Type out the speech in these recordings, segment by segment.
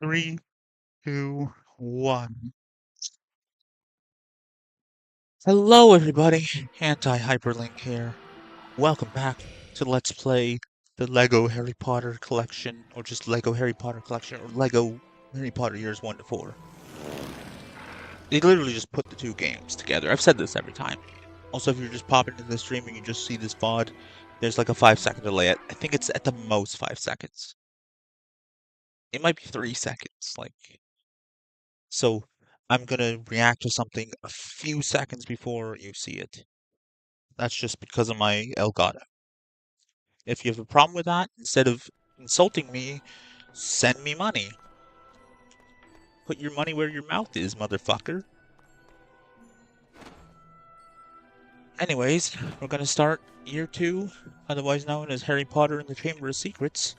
Three, two, one. Hello, everybody. Anti-HyperLink here. Welcome back to Let's Play the Lego Harry Potter collection, or just Lego Harry Potter collection, or Lego Harry Potter years 1 to 4. They literally just put the two games together. I've said this every time. Also, if you're just popping into the stream and you just see this VOD, there's like a 5-second delay. I think it's at the most 5 seconds. It might be 3 seconds, So I'm gonna react to something a few seconds before you see it. That's just because of my Elgato. If you have a problem with that, instead of insulting me, send me money. Put your money where your mouth is, motherfucker. Anyways, we're gonna start year 2, otherwise known as Harry Potter and the Chamber of Secrets.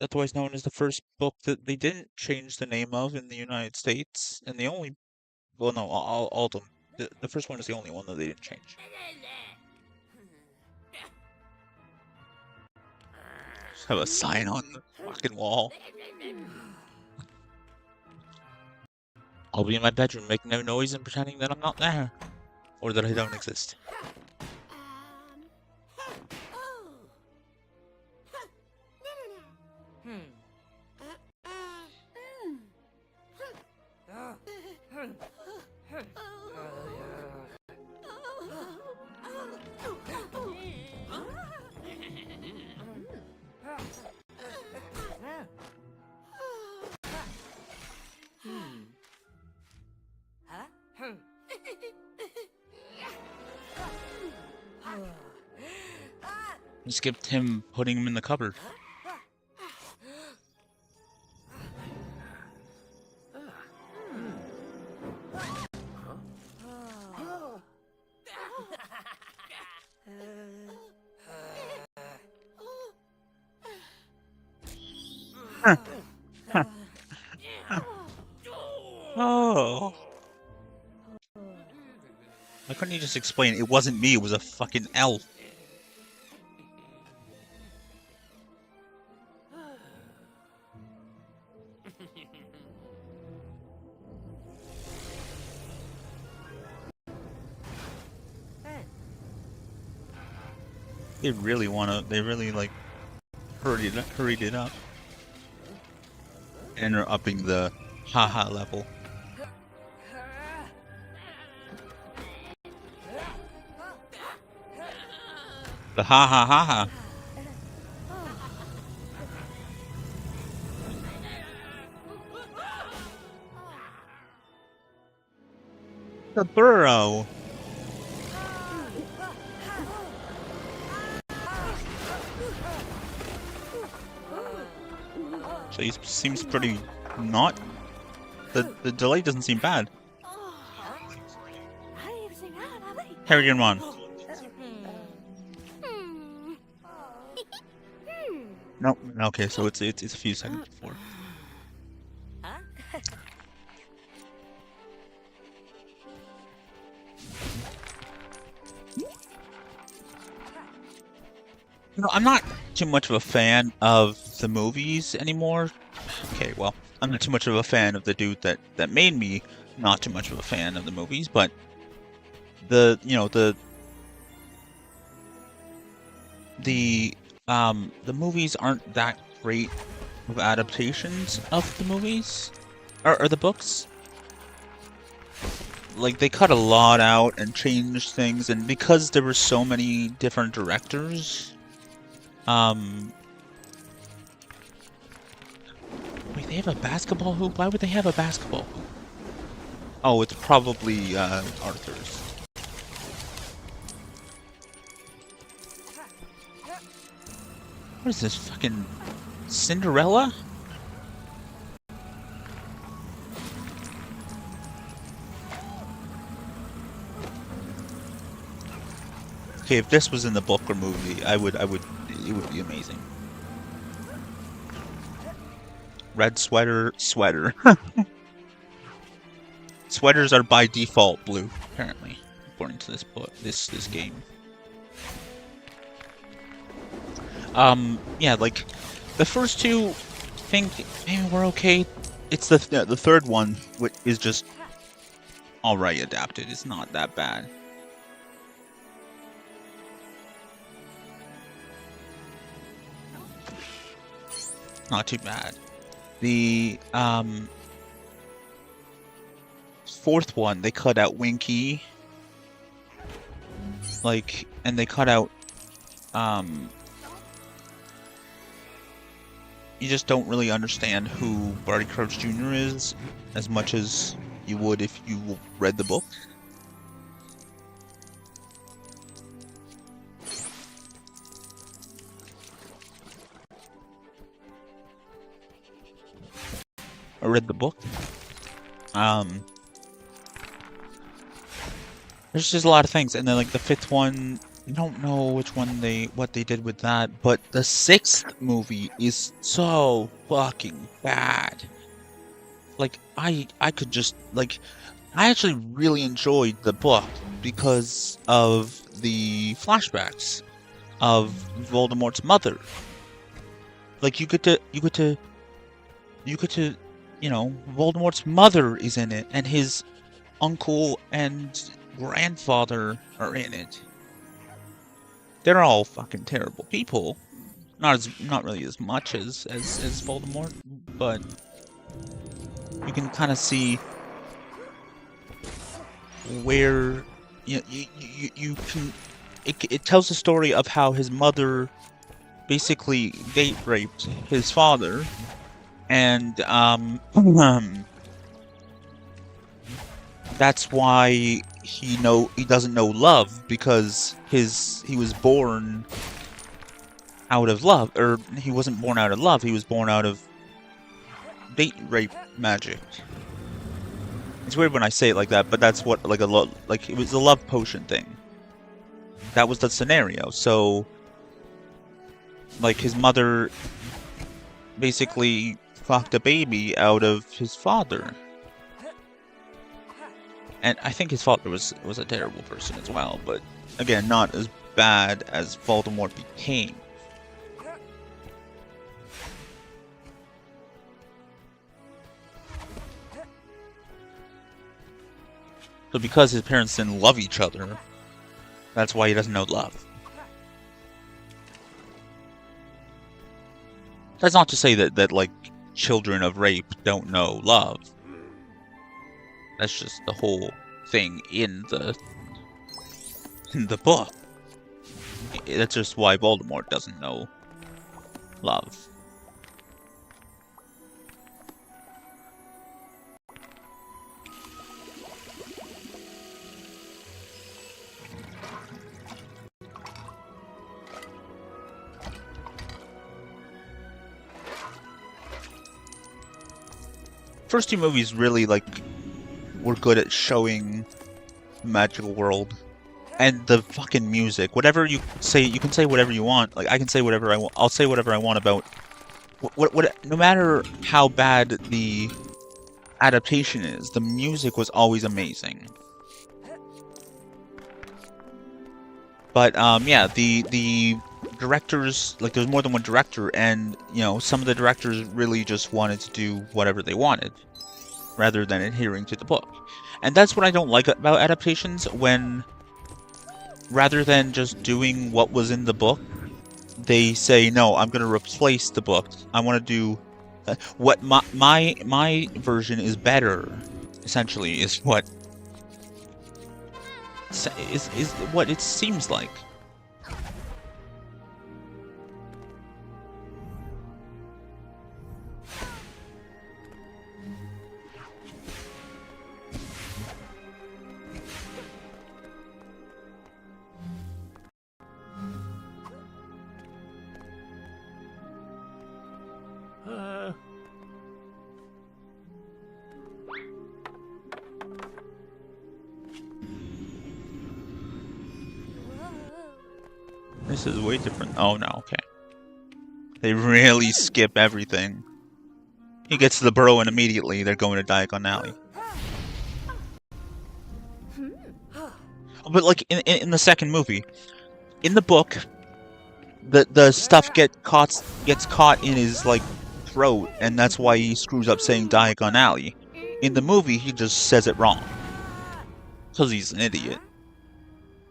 Otherwise known as the first book that they didn't change the name of in the United States, and the only, well, no, all of them. The first one is the only one that they didn't change. Just have a sign on the fucking wall. I'll be in my bedroom making no noise and pretending that I'm not there. Or that I don't exist. I skipped him putting him in the cupboard. Oh. Why couldn't you just explain it wasn't me, it was a fucking elf? They really like hurried it up. And are upping the haha level. The ha ha ha ha. The burrow. So he seems pretty not. The delay doesn't seem bad. Harry and Ron. No, okay, so it's a few seconds before. You know, I'm not too much of a fan of the movies anymore. Okay, well, I'm not too much of a fan of the dude that made me not too much of a fan of the movies, but the movies aren't that great of adaptations of the movies or the books. Like, they cut a lot out and changed things, and because there were so many different directors, wait, they have a basketball hoop? Why would they have a basketball hoop? Oh, it's probably Arthur's. What is this, fucking Cinderella? Okay, if this was in the book or movie, it would be amazing. Red sweater. Sweaters are by default blue, apparently, according to this book, this game. Yeah, like, the first two think maybe we're okay. It's the third one, which is just alright adapted. It's not that bad. Not too bad. The fourth one, they cut out Winky. Like, and they cut out you just don't really understand who Barty Crouch Jr. is as much as you would if you read the book. I read the book. There's just a lot of things, and then like the fifth one, I don't know which one what they did with that, but the sixth movie is so fucking bad. Like I could just like I actually really enjoyed the book because of the flashbacks of Voldemort's mother. Like you get to you know, Voldemort's mother is in it, and his uncle and grandfather are in it. They're all fucking terrible people. Not really as much as Voldemort, but you can kind of see where you can. It tells the story of how his mother basically date raped his father, and that's why he doesn't know love, because he was born out of love, or he wasn't born out of love, he was born out of date rape magic. It's weird when I say it like that, but that's what like it was a love potion thing. That was the scenario. So like his mother basically fucked a baby out of his father. And I think his father was a terrible person as well, but again, not as bad as Voldemort became. So because his parents didn't love each other, that's why he doesn't know love. That's not to say that like children of rape don't know love. That's just the whole thing in the book. That's just why Voldemort doesn't know love. First two movies really like were good at showing the magical world and the fucking music. Whatever you say, you can say whatever you want. Like I can say whatever I want. I'll say whatever I want about what. No matter how bad the adaptation is, the music was always amazing. But yeah, the directors, like there's more than one director, and you know some of the directors really just wanted to do whatever they wanted rather than adhering to the book. And that's what I don't like about adaptations, when rather than just doing what was in the book, they say, no, I'm going to replace the book. I want to do what my version is better, essentially, is what what it seems like. This is way different. Oh no, okay. They really skip everything. He gets to the burrow and immediately they're going to Diagon Alley. But like in the second movie, in the book, the stuff gets caught in his like throat, and that's why he screws up saying Diagon Alley. In the movie, he just says it wrong. Because he's an idiot.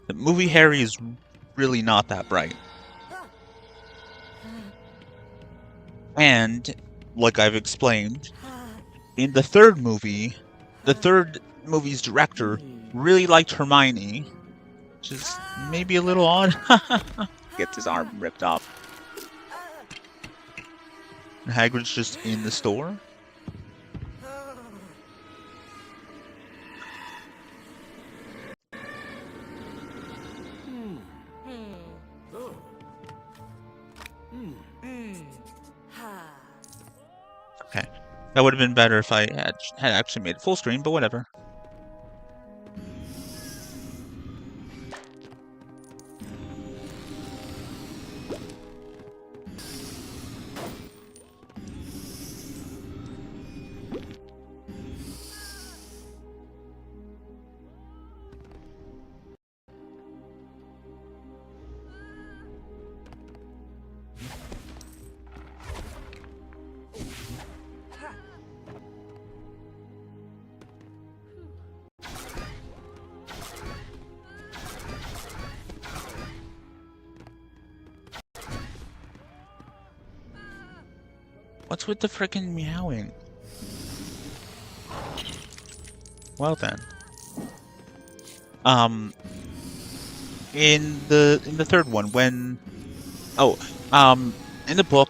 The movie Harry is really not that bright. And, like I've explained, in the third movie's director really liked Hermione, which is maybe a little odd. Gets his arm ripped off. And Hagrid's just in the store. Okay, that would have been better if I had actually made it full screen, but whatever. What's with the frickin' meowing? Well then. In the third one, when in the book,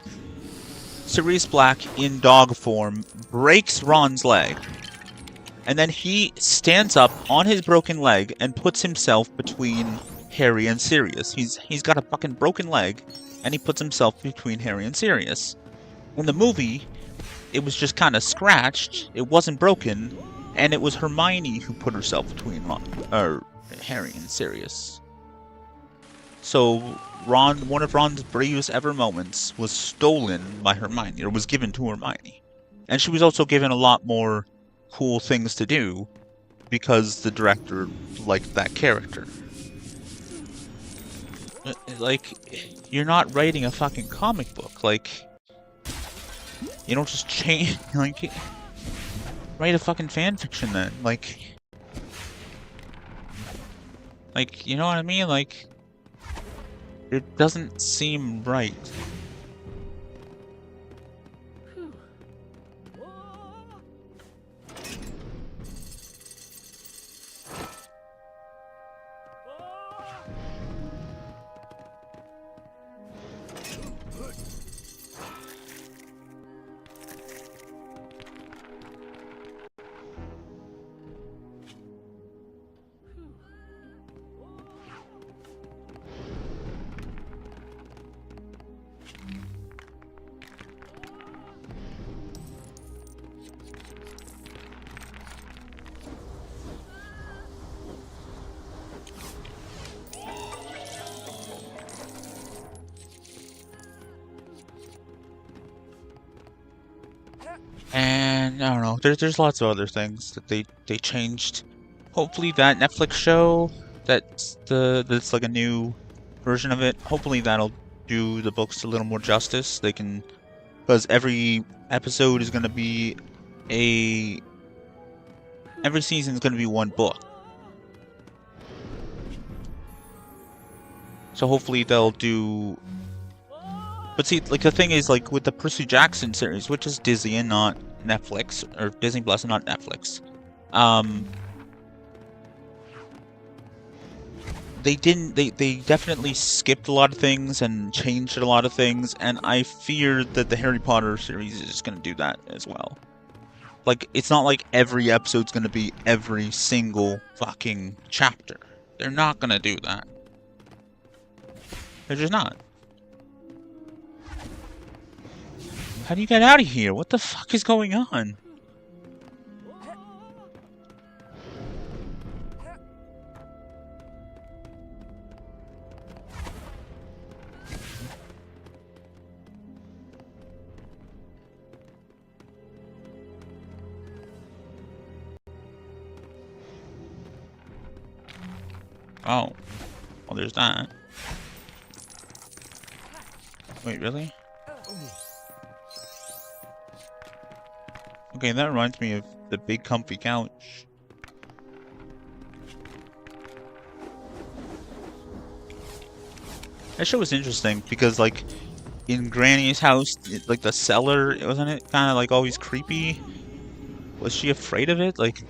Sirius Black in dog form breaks Ron's leg. And then he stands up on his broken leg and puts himself between Harry and Sirius. He's got a fucking broken leg, and he puts himself between Harry and Sirius. In the movie, it was just kind of scratched, it wasn't broken, and it was Hermione who put herself between Harry and Sirius. So, one of Ron's bravest ever moments was stolen by Hermione, or was given to Hermione. And she was also given a lot more cool things to do, because the director liked that character. Like, you're not writing a fucking comic book, like... You don't just change, like, write a fucking fanfiction then, like, you know what I mean? Like, it doesn't seem right. And I don't know. There's lots of other things that they changed. Hopefully that Netflix show that's like a new version of it. Hopefully that'll do the books a little more justice. They can, because every episode is gonna be every season is gonna be one book. So hopefully they'll do. But see, like, the thing is, like, with the Percy Jackson series, which is Disney and not Netflix, or Disney Plus and not Netflix, they definitely skipped a lot of things and changed a lot of things, and I fear that the Harry Potter series is going to do that as well. Like, it's not like every episode's going to be every single fucking chapter. They're not going to do that. They're just not. How do you get out of here? What the fuck is going on? Oh. Well, there's that. Wait, really? Okay, that reminds me of the big comfy couch. That show was interesting because, like, in Granny's house, like the cellar, wasn't it kind of like always creepy? Was she afraid of it? Like,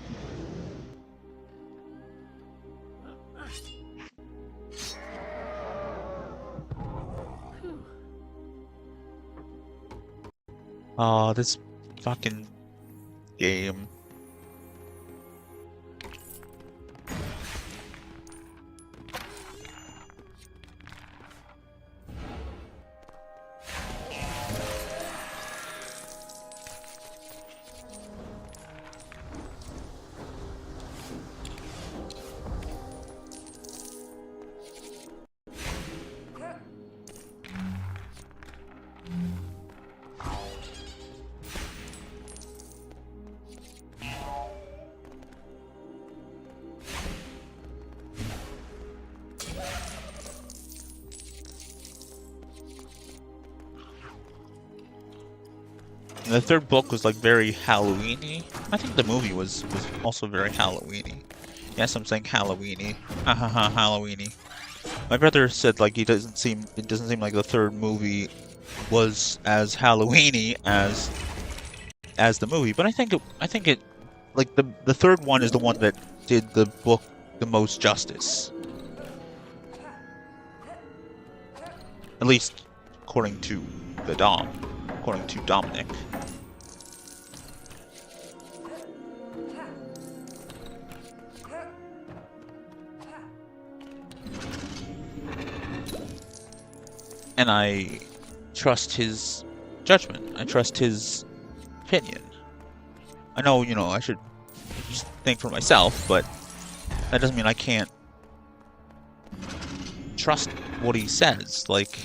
oh, this fucking game. And the third book was like very Halloween-y. I think the movie was also very Halloween-y. Yes, I'm saying Halloween-y. Ha ha ha, Halloween-y. My brother said like it doesn't seem like the third movie was as Halloween-y as the movie, but I think it like the third one is the one that did the book the most justice. At least according to according to Dominic. And I trust his judgment. I trust his opinion. I know, you know, I should just think for myself, but that doesn't mean I can't trust what he says. Like,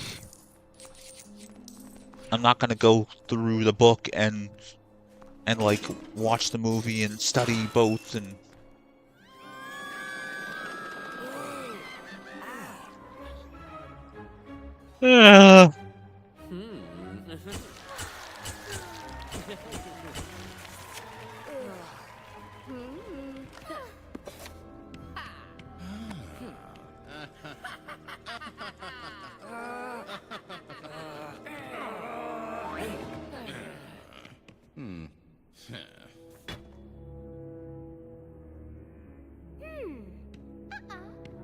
I'm not gonna go through the book and like watch the movie and study both and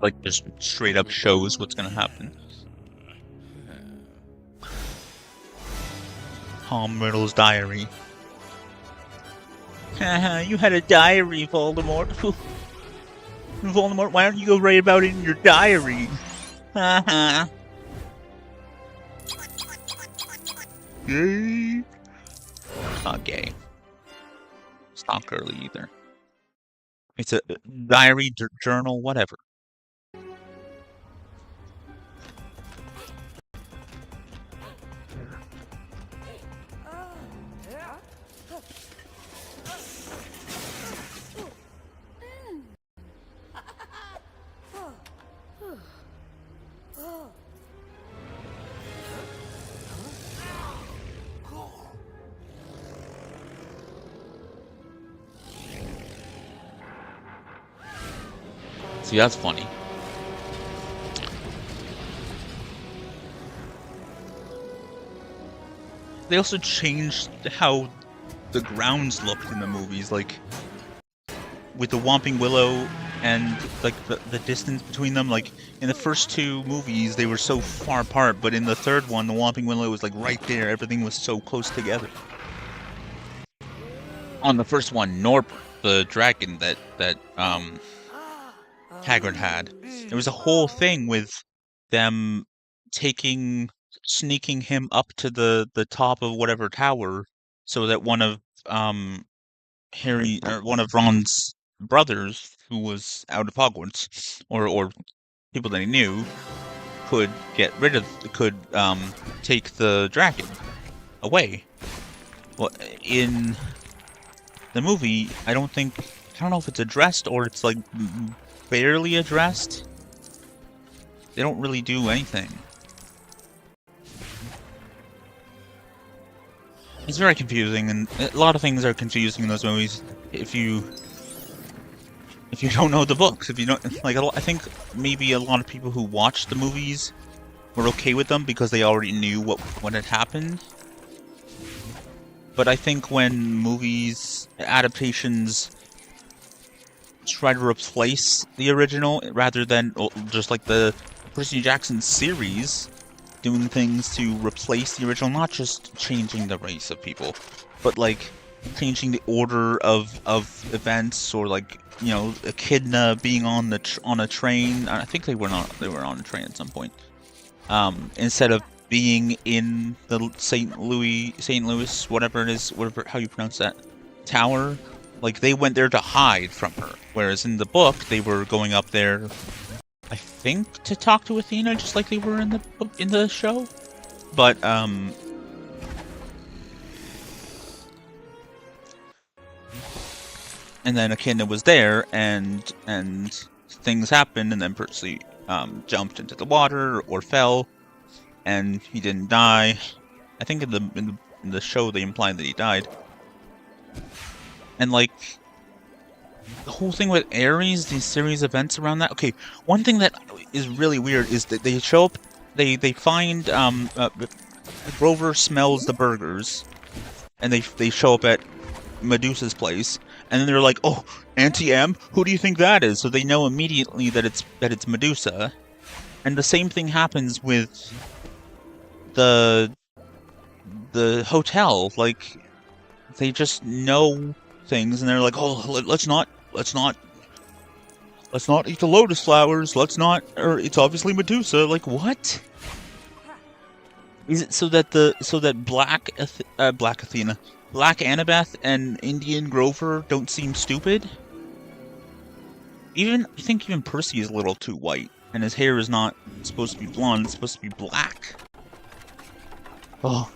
like just straight up shows what's gonna happen. Tom Riddle's diary. Haha, you had a diary, Voldemort. Voldemort, why don't you go write about it in your diary? Haha. Gay. Not gay. It's not girly either. It's a diary, journal, whatever. See, that's funny. They also changed how the grounds looked in the movies, like with the Whomping Willow and like the distance between them. Like in the first two movies, they were so far apart, but in the third one, the Whomping Willow was like right there. Everything was so close together. On the first one, Norbert, the dragon that Hagrid had, there was a whole thing with them sneaking him up to the top of whatever tower, so that one of Harry or one of Ron's brothers who was out of Hogwarts or people that he knew could take the dragon away. Well, in the movie, I don't know if it's addressed or it's like barely addressed. They don't really do anything. It's very confusing, and a lot of things are confusing in those movies if you don't know the books. If you don't, like, I think maybe a lot of people who watched the movies were okay with them because they already knew what had happened. But I think when movies adaptations try to replace the original rather than just like the Percy Jackson series, doing things to replace the original, not just changing the race of people, but like changing the order of events, or like, you know, Echidna being on a train. I think they were on a train at some point. Instead of being in the St. Louis, whatever it is, whatever how you pronounce that tower, like they went there to hide from her. Whereas in the book, they were going up there, I think, to talk to Athena, just like they were in the show. But and then Echidna was there, and things happened, and then Percy jumped into the water or fell, and he didn't die. I think in the show they implied that he died. And like the whole thing with Ares, these series of events around that. Okay, one thing that is really weird is that they show up, they find Grover smells the burgers, and they show up at Medusa's place, and then they're like, "Oh, Auntie M, who do you think that is?" So they know immediately that it's Medusa. And the same thing happens with the hotel. Like, they just know things, and they're like, "Oh, let's not eat the lotus flowers. Let's not, or it's obviously Medusa." Like, what? Is it so that Black Athena, Black Annabeth, and Indian Grover don't seem stupid? I think even Percy is a little too white, and his hair is not supposed to be blonde, it's supposed to be black. Oh.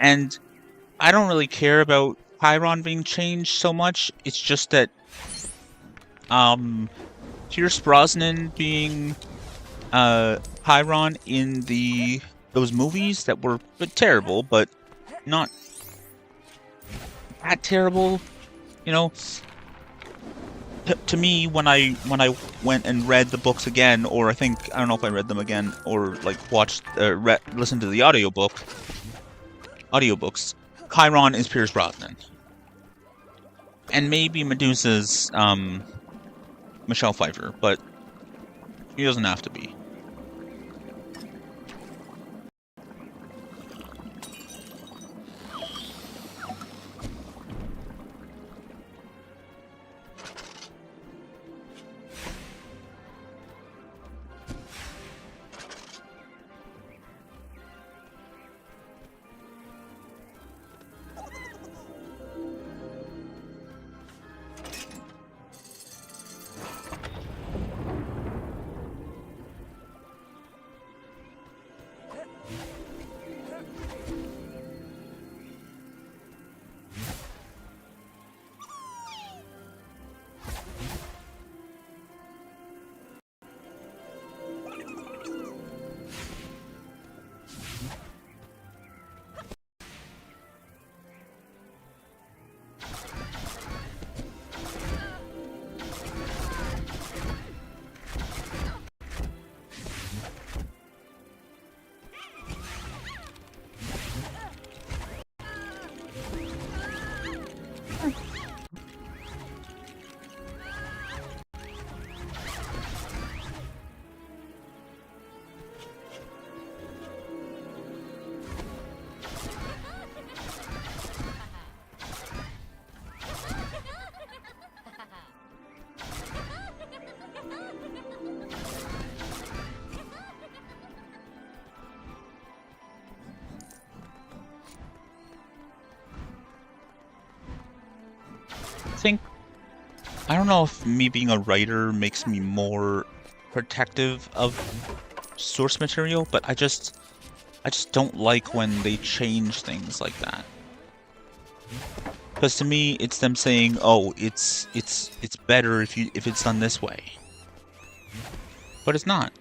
And I don't really care about Chiron being changed so much. It's just that Pierce Brosnan being Chiron in those movies that were terrible, but not that terrible, you know. To me, when I went and read the books again, or I don't know if I read them again, or like watched listened to the audiobooks, Chiron is Pierce Brosnan, and maybe Medusa's Michelle Pfeiffer, but he doesn't have to be. I don't know if me being a writer makes me more protective of source material, but I just don't like when they change things like that. Because to me, it's them saying, "Oh, it's better if it's done this way," but it's not.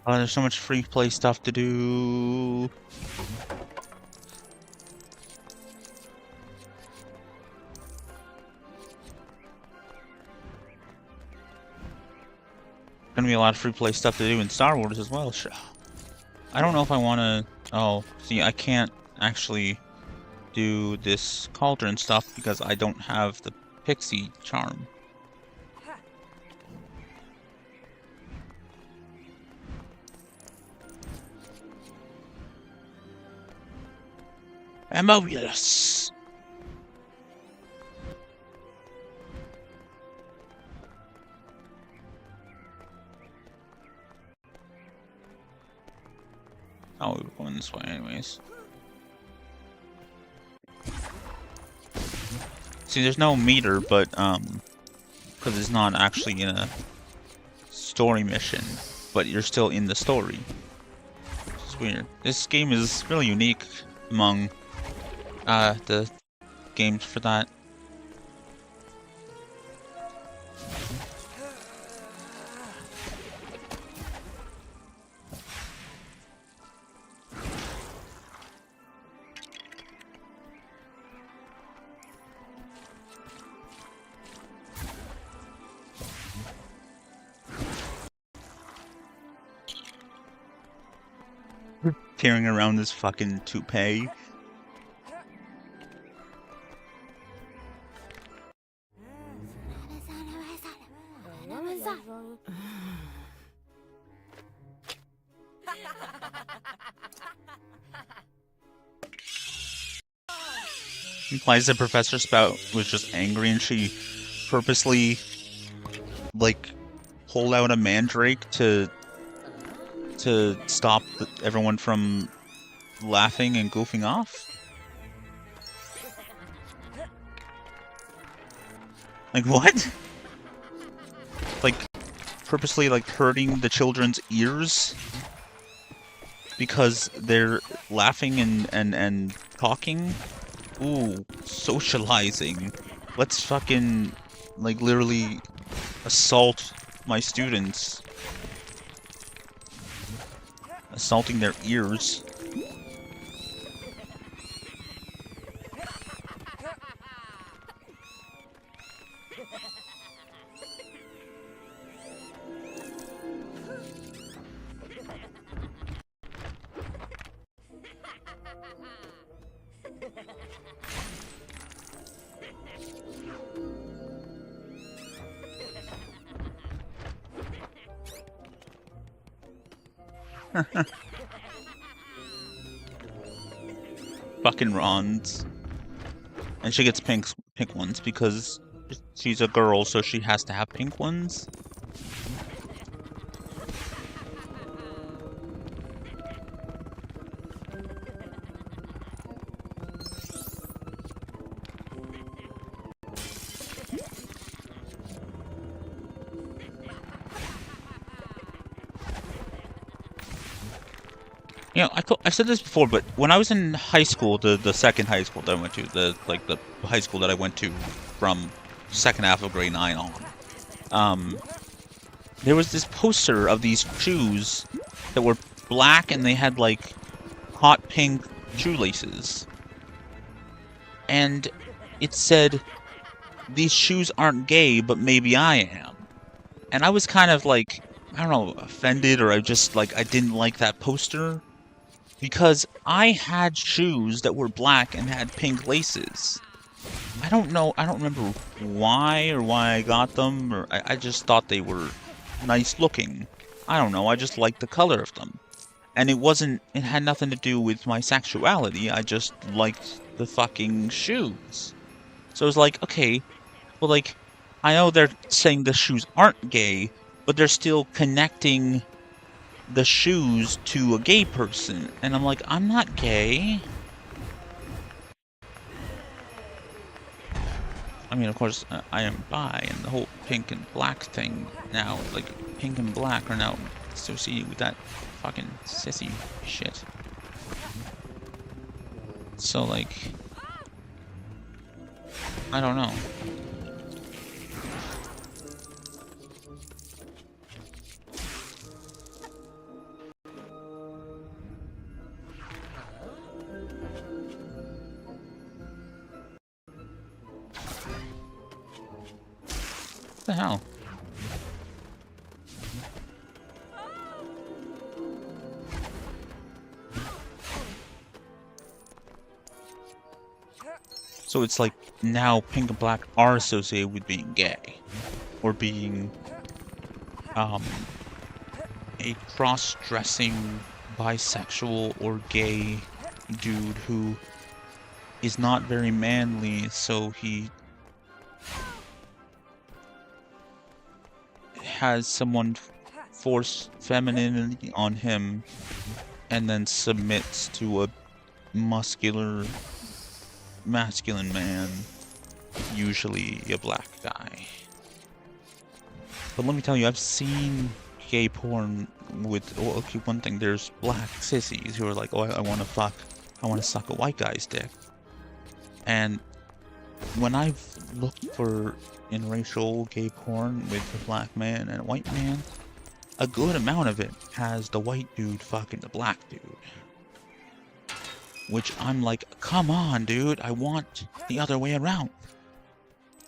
Oh, there's so much free play stuff to do. Gonna be a lot of free play stuff to do in Star Wars as well. I don't know if I want to... Oh, see, I can't actually do this cauldron stuff because I don't have the pixie charm. Amobius! Oh, we were going this way anyways. See, there's no meter, but, because it's not actually in a story mission, but you're still in the story. It's weird. This game is really unique among, the games for that. Tearing around this fucking toupee. Implies that Professor Spout was just angry and she purposely, like, pulled out a mandrake to stop everyone from laughing and goofing off? Like, what? Like, purposely, like, hurting the children's ears? Because they're laughing and talking? Ooh, socializing. Let's fucking, like, literally assault my students. Assaulting their ears. Fucking Rons. And she gets pink ones because she's a girl, so she has to have pink ones. You know, I said this before, but when I was in high school, the second high school that I went to, the high school that I went to from second half of grade 9 on, there was this poster of these shoes that were black and they had like hot pink shoelaces, and it said, "These shoes aren't gay, but maybe I am." And I was kind of like, I don't know, offended, or I just like I didn't like that poster. Because I had shoes that were black and had pink laces. I don't know, I don't remember why I got them, or I just thought they were nice looking. I don't know, I just liked the color of them. And it had nothing to do with my sexuality, I just liked the fucking shoes. So it was like, okay, well, like, I know they're saying the shoes aren't gay, but they're still connecting the shoes to a gay person, and I'm like, I'm not gay. I mean, of course, I am bi, and the whole pink and black thing now, like, pink and black are now associated with that fucking sissy shit. So, like, I don't know. the hell? So it's like now pink and black are associated with being gay. Or being a cross-dressing bisexual or gay dude who is not very manly, so he has someone force femininity on him and then submits to a muscular, masculine man, usually a black guy. But let me tell you, I've seen gay porn with, oh, okay, one thing, there's black sissies who are like, oh, I want to suck a white guy's dick. And when I've looked for interracial gay porn with a black man and a white man, a good amount of it has the white dude fucking the black dude. Which I'm like, come on, dude, I want the other way around.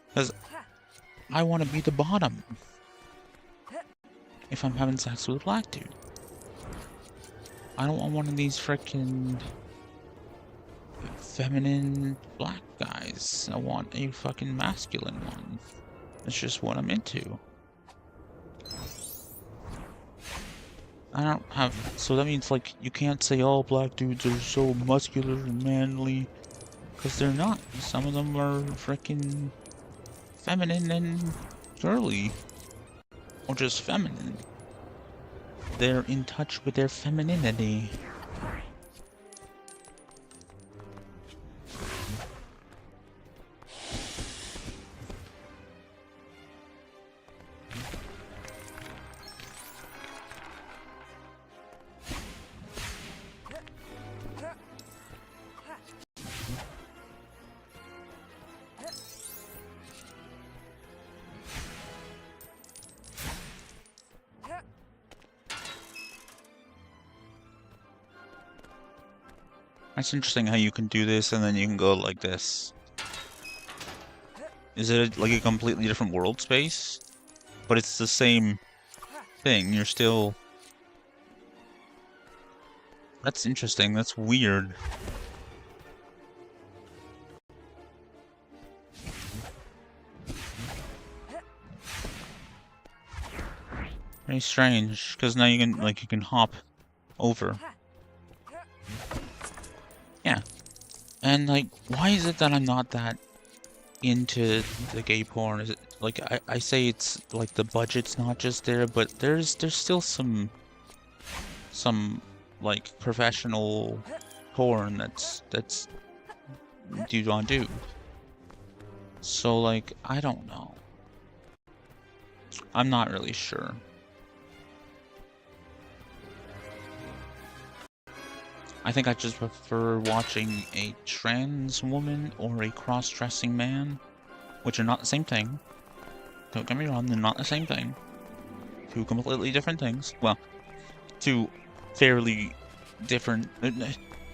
Because I want to be the bottom if I'm having sex with a black dude. I don't want one of these frickin' feminine black guys. I want a fucking masculine one. That's just what I'm into. I don't have... So that means, like, you can't say all black dudes are so muscular and manly. Because they're not. Some of them are frickin' feminine and girly. Or just feminine. They're in touch with their femininity. That's interesting how you can do this and then you can go like this. Is it like a completely different world space? But it's the same thing, you're still... That's interesting, that's weird. Very strange, because now you can hop over. Yeah. And like, why is it that I'm not that into the gay porn? Is it like I say it's like the budget's not just there, but there's still some like professional porn that's dude on dude. So like, I don't know. I'm not really sure. I think I just prefer watching a trans woman or a cross-dressing man, which are not the same thing. Don't get me wrong, they're not the same thing. Two completely different things. Well, two fairly different,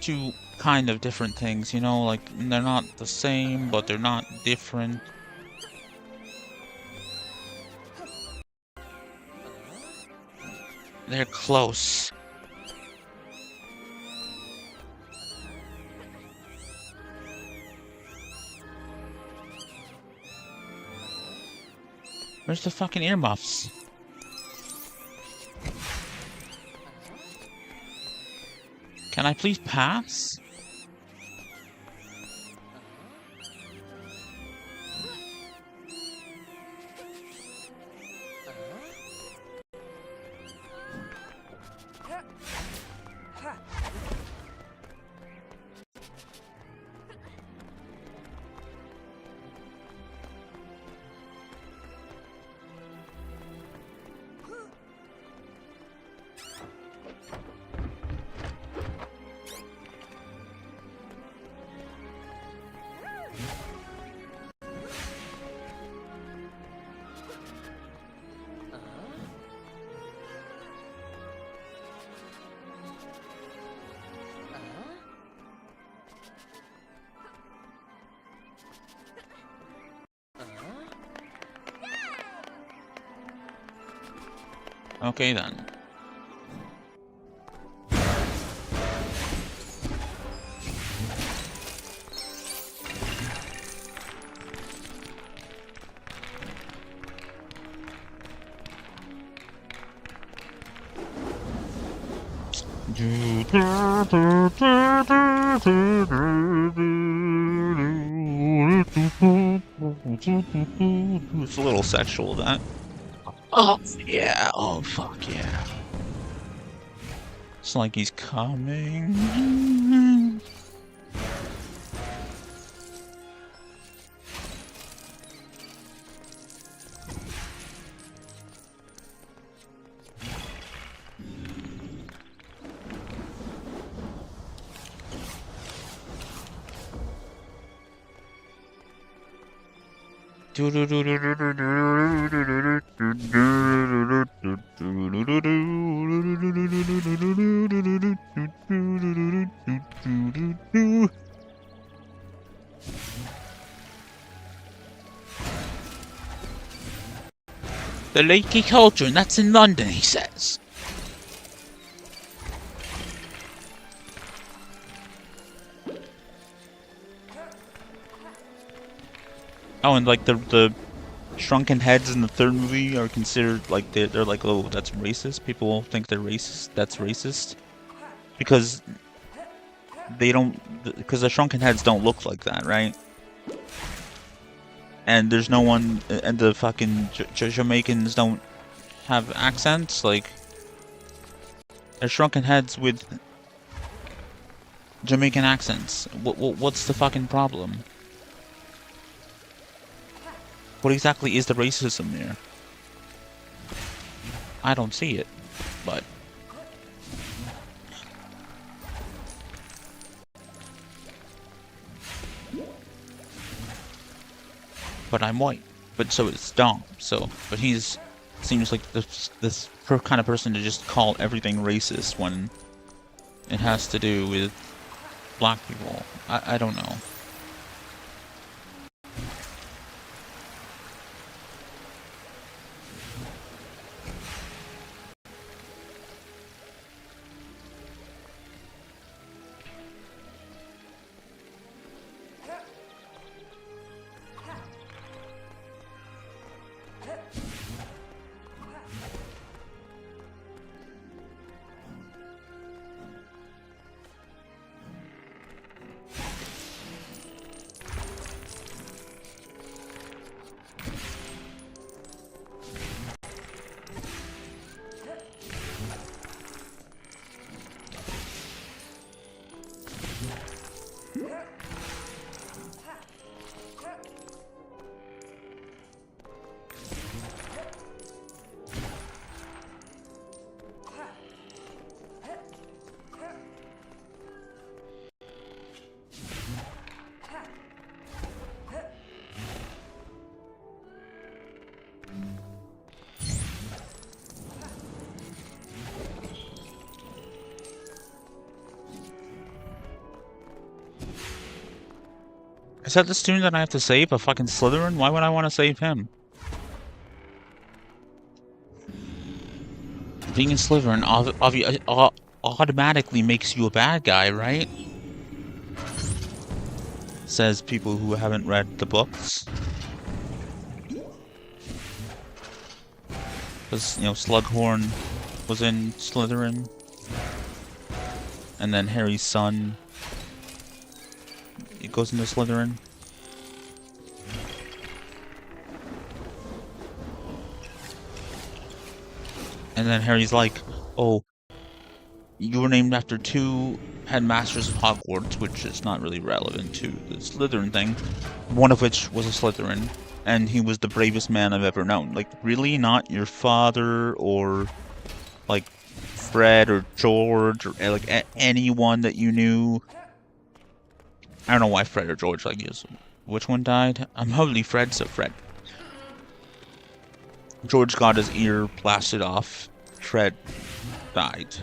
two kind of different things, you know, like, they're not the same, but they're not different. They're close. Where's the fucking earmuffs? Can I please pass? Okay then. It's a little sexual, that. Oh, yeah. Oh, fuck, yeah. It's like he's coming. The Lakey Cauldron, that's in London, he says. Oh, and like the shrunken heads in the third movie are considered like they're like, oh, that's racist. People think they're racist. That's racist because they don't, because the shrunken heads don't look like that, right? And there's no one, and the fucking Jamaicans don't have accents. Like, they're shrunken heads with Jamaican accents. What's the fucking problem? What exactly is the racism there? I don't see it, but... But I'm white. But so is Dom, so... But he's... Seems like this kind of person to just call everything racist when it has to do with black people. I don't know. Is that the student that I have to save? A fucking Slytherin? Why would I want to save him? Being a Slytherin automatically makes you a bad guy, right? Says people who haven't read the books. Because, you know, Slughorn was in Slytherin. And then Harry's son... It goes into Slytherin. And then Harry's like, oh, you were named after 2 headmasters of Hogwarts, which is not really relevant to the Slytherin thing. One of which was a Slytherin, and he was the bravest man I've ever known. Like, really? Not your father, or, like, Fred, or George, or, like, anyone that you knew? I don't know why Fred or George, like, is. Which one died? I'm probably Fred, so Fred. George got his ear blasted off. Fred died.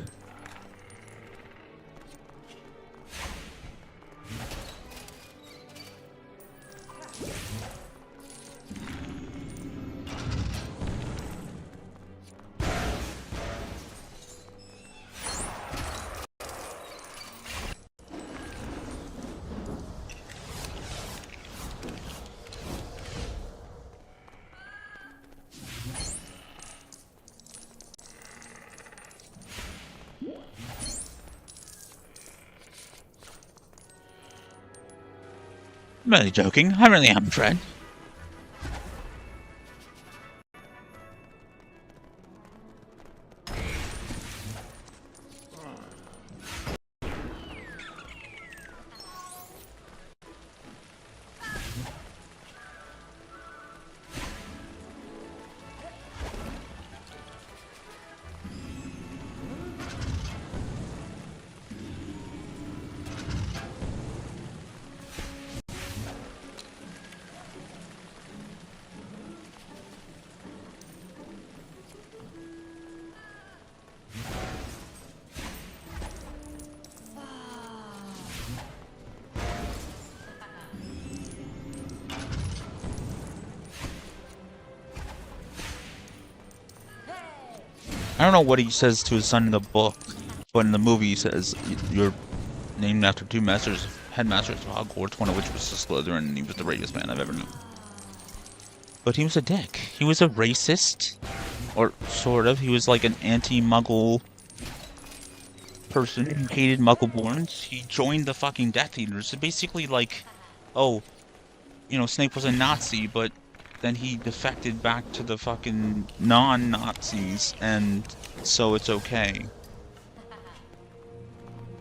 I'm only joking. I really am, Fred. I don't know what he says to his son in the book, but in the movie he says, "You're named after two headmasters of Hogwarts, one of which was a Slytherin, and he was the greatest man I've ever known." But he was a dick. He was a racist, or sort of. He was like an anti-Muggle person who hated Muggleborns. He joined the fucking Death Eaters. So basically, like, oh, you know, Snape was a Nazi, but then he defected back to the fucking non-Nazis, and so it's okay.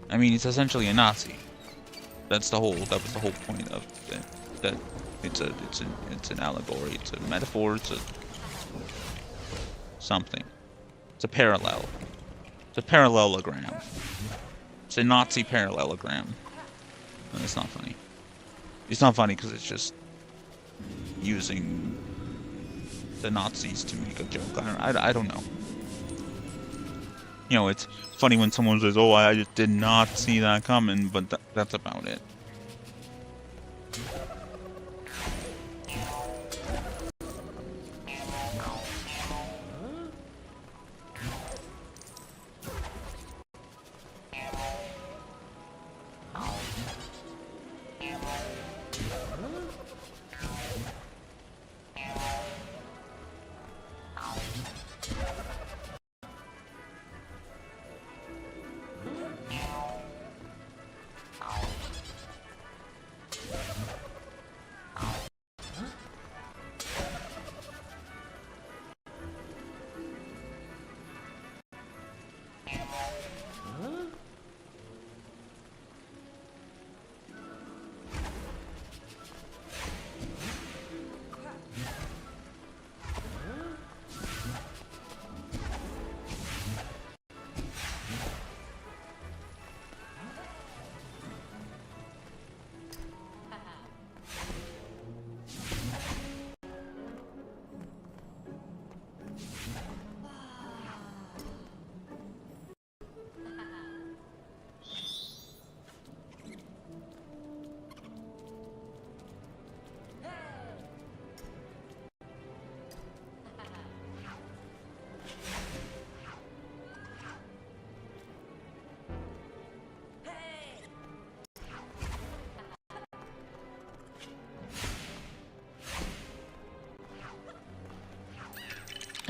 I mean, he's essentially a Nazi. That was the whole point of it. That it's an allegory, it's a metaphor, it's a something. It's a parallel. It's a parallelogram. It's a Nazi parallelogram. And it's not funny. It's not funny because it's just using the Nazis to make a joke. I don't know. You know, it's funny when someone says, "Oh, I just did not see that coming," but that's about it.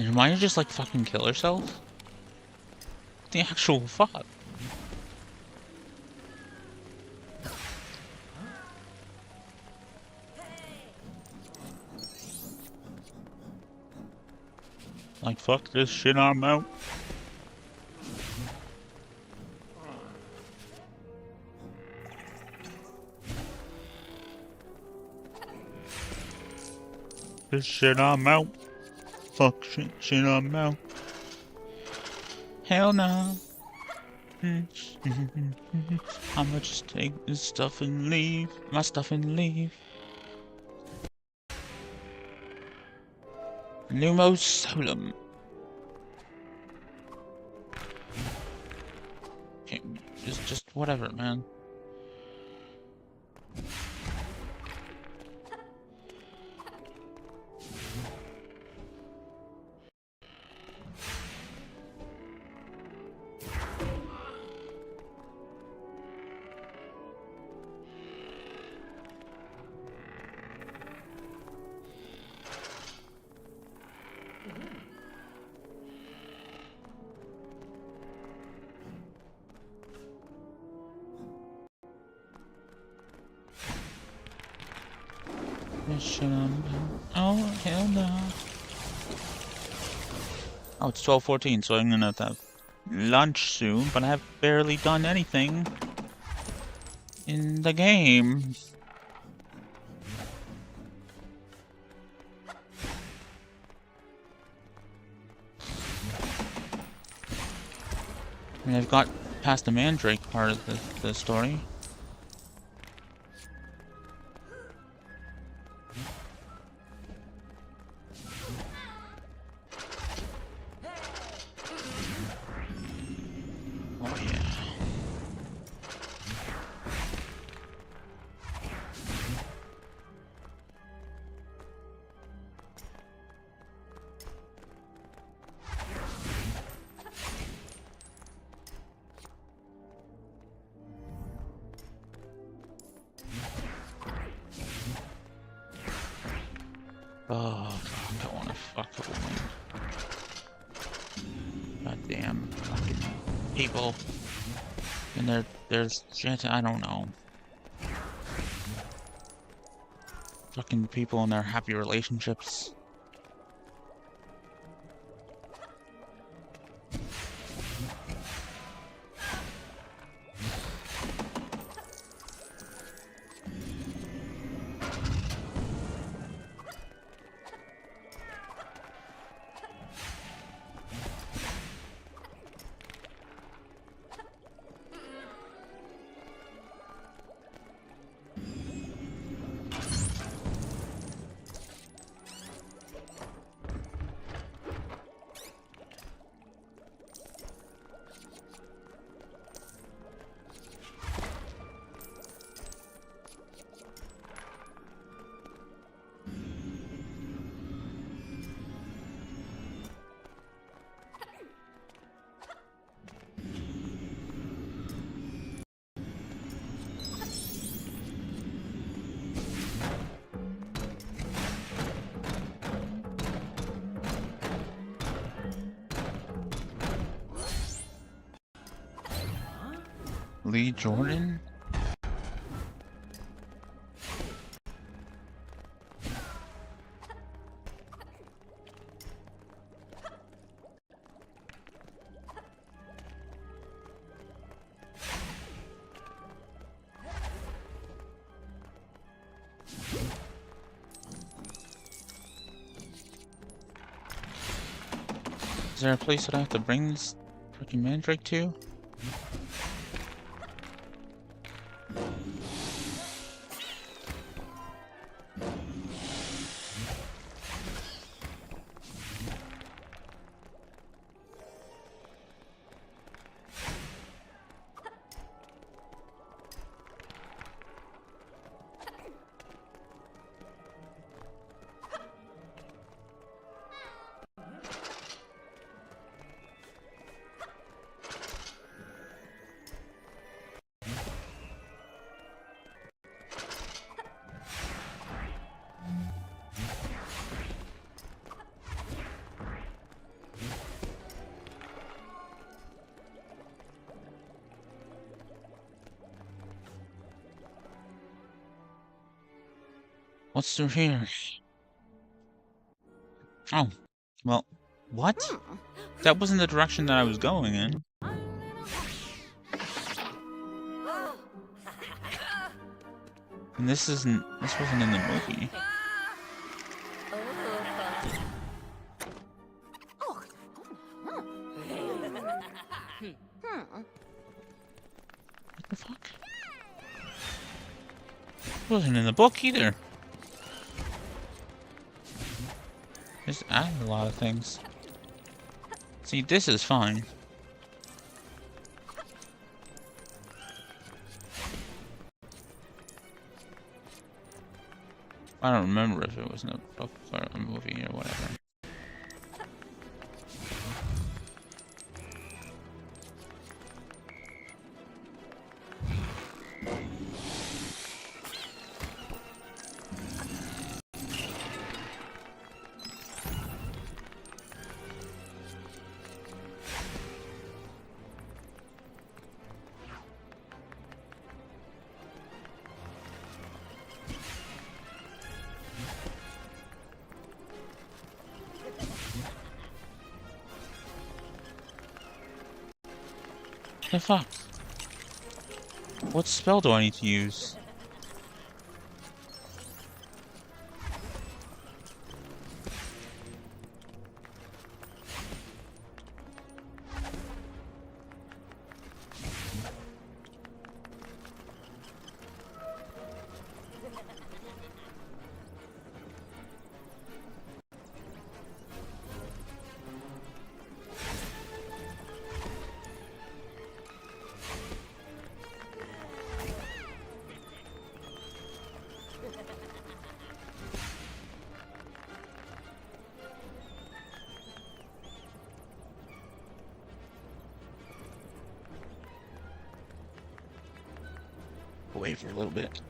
And why don't you just like fucking kill herself? What the actual fuck? Like, fuck this shit, I'm out. This shit, I'm out. Fuck shit, I'm out. Hell no. I'ma just take this stuff and leave. My stuff and leave. Numo Solum. Okay, just whatever, man. Oh, hell no. Oh, it's 12:14, so I'm gonna have lunch soon, but I have barely done anything in the game. I mean, I've got past the Mandrake part of the story. Oh yeah. Oh, fuck, I wanna fuck a woman. Goddamn fucking people. And there's shit, I don't know. Fucking people in their happy relationships. Lee Jordan? Is there a place that I have to bring this freaking Mandrake to? What's through here? Oh, well, what? That wasn't the direction that I was going in. And this wasn't in the movie. What the fuck? It wasn't in the book either. Just added a lot of things. See, this is fine. I don't remember if it was in a book or a movie or whatever. The fuck? What spell do I need to use? Wait for a little bit.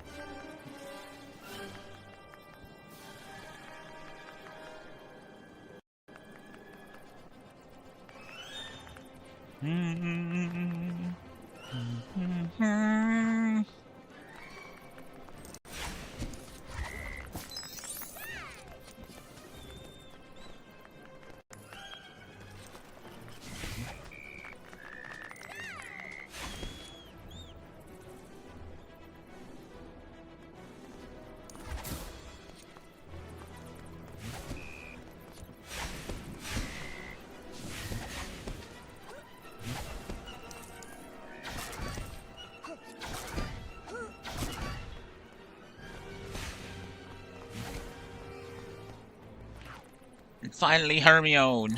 And finally, Hermione.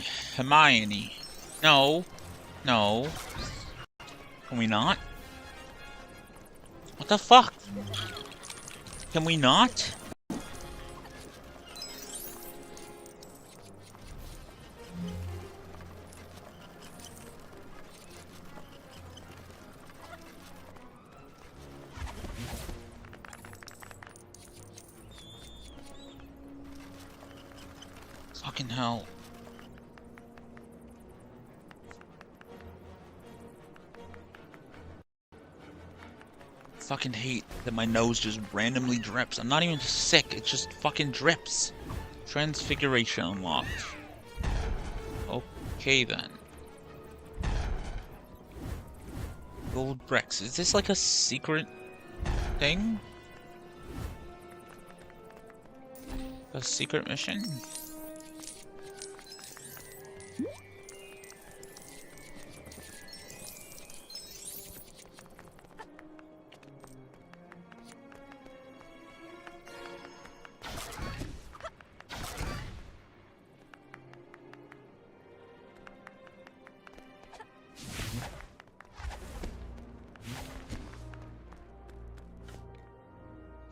No. No. Can we not? What the fuck? Can we not? Fucking hell. Fucking hate that my nose just randomly drips. I'm not even sick, it just fucking drips. Transfiguration unlocked. Okay then. Gold bricks. Is this like a secret thing? A secret mission?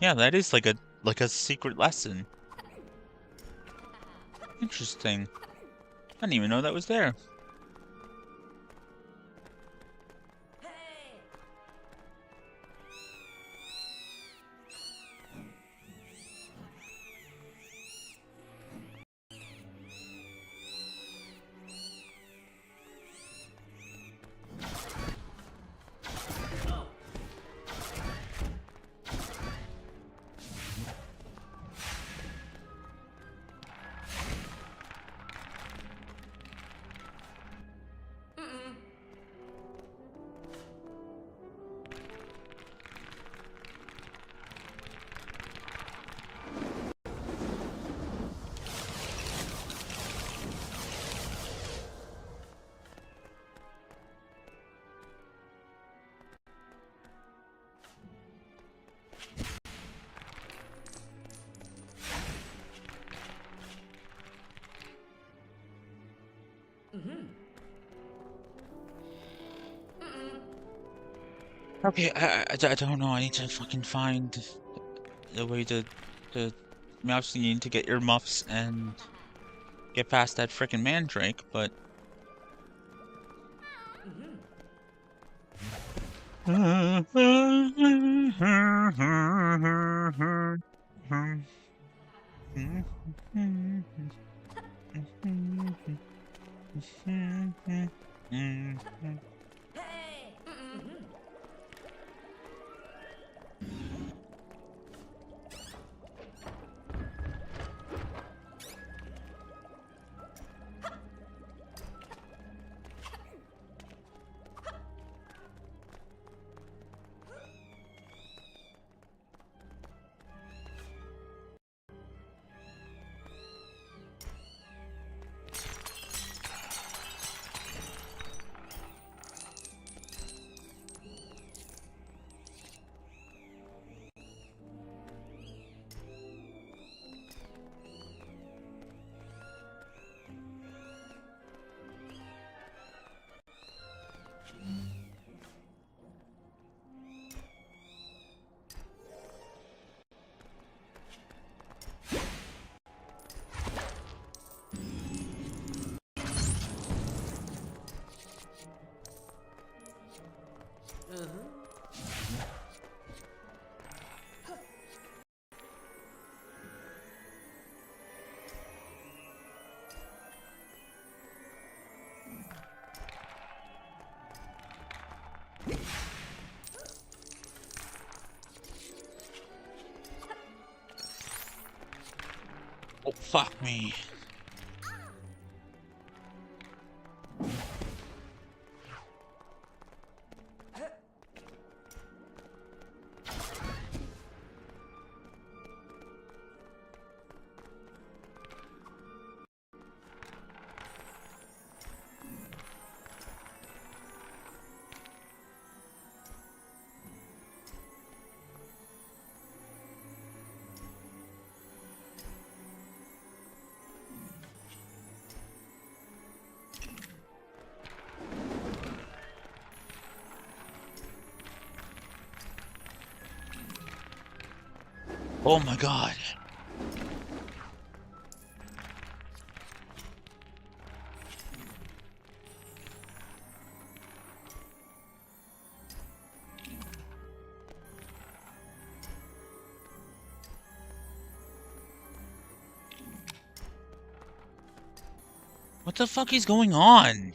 Yeah, that is like a secret lesson. Interesting. I didn't even know that was there. Okay, I don't know. I need to fucking find the way to. I mean, obviously, you need to get earmuffs and get past that frickin' mandrake, but. Oh, fuck me. Oh my god. What the fuck is going on?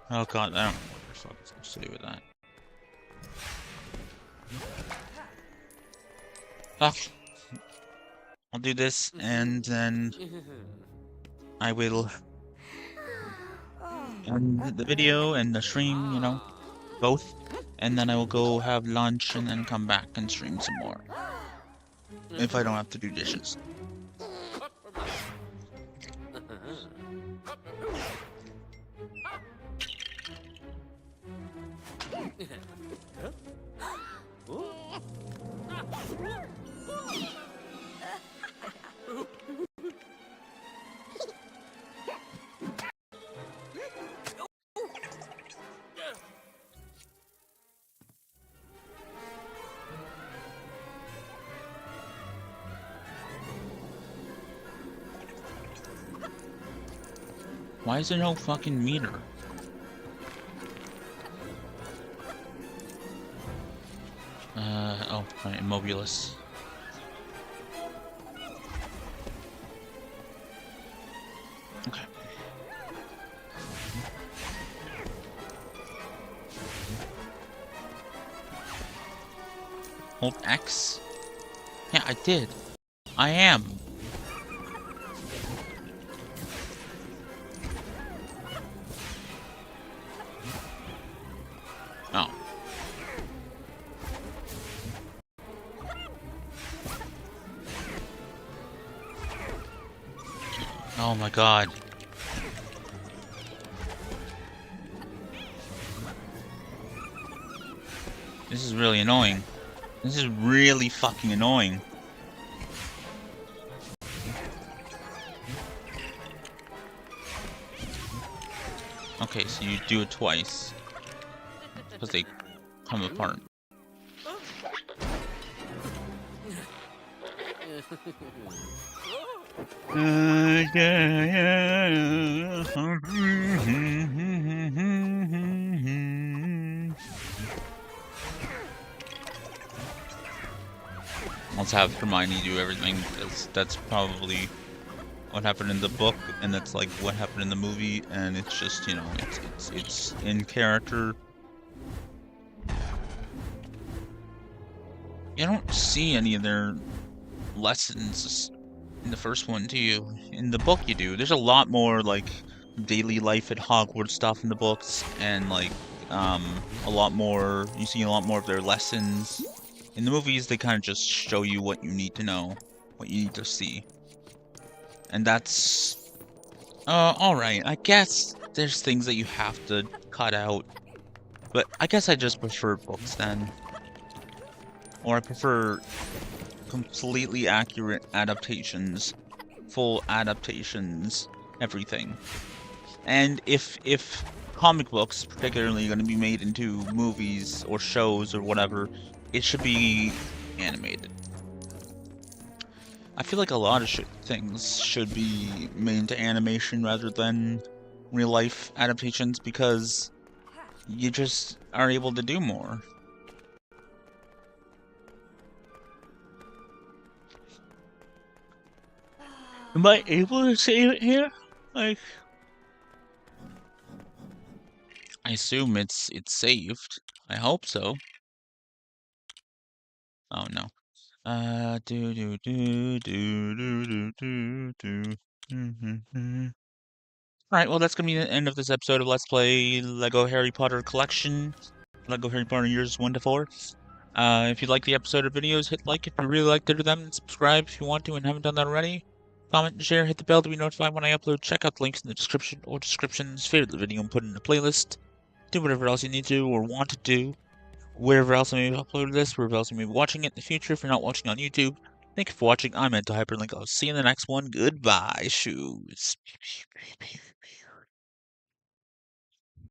Oh god, I don't know what the fuck I'm supposed to do with that. Fuck. I'll do this, and then I will end the video and the stream, you know, both. And then I will go have lunch and then come back and stream some more. If I don't have to do dishes. Why is there no fucking meter? Oh, right, Immobilus. Okay. Hold X? Yeah, I did. I am. Oh. Oh my god. This is really annoying. This is really fucking annoying. Okay, so you do it twice. Because they come apart. Let's have Hermione do everything. That's probably what happened in the book, and that's like what happened in the movie, and it's just, you know, it's in character. You don't see any of their lessons in the first one, do you? In the book you do. There's a lot more like daily life at Hogwarts stuff in the books, and like a lot more, you see a lot more of their lessons. In the movies they kind of just show you what you need to know, what you need to see. And that's alright. I guess there's things that you have to cut out But I guess I just prefer books then. Or I prefer completely accurate adaptations, full adaptations, everything. And if comic books, particularly, are going to be made into movies or shows or whatever, it should be animated. I feel like a lot of things should be made into animation rather than real life adaptations because you just are able to do more. Am I able to save it here? Like, I assume it's saved. I hope so. Oh no. Do do do do do do do do. Alright, well that's gonna be the end of this episode of Let's Play Lego Harry Potter Collection. Lego Harry Potter years 1 to 4. If you like the episode or videos, hit like if you really liked it or them, and subscribe if you want to and haven't done that already. Comment and share, hit the bell to be notified when I upload. Check out the links in the description or descriptions. Favorite the video and put it in a playlist. Do whatever else you need to or want to do. Wherever else I may have uploaded this, wherever else you may be watching it in the future if you're not watching on YouTube. Thank you for watching. I'm Anti-HyperLink. I'll see you in the next one. Goodbye, shoes.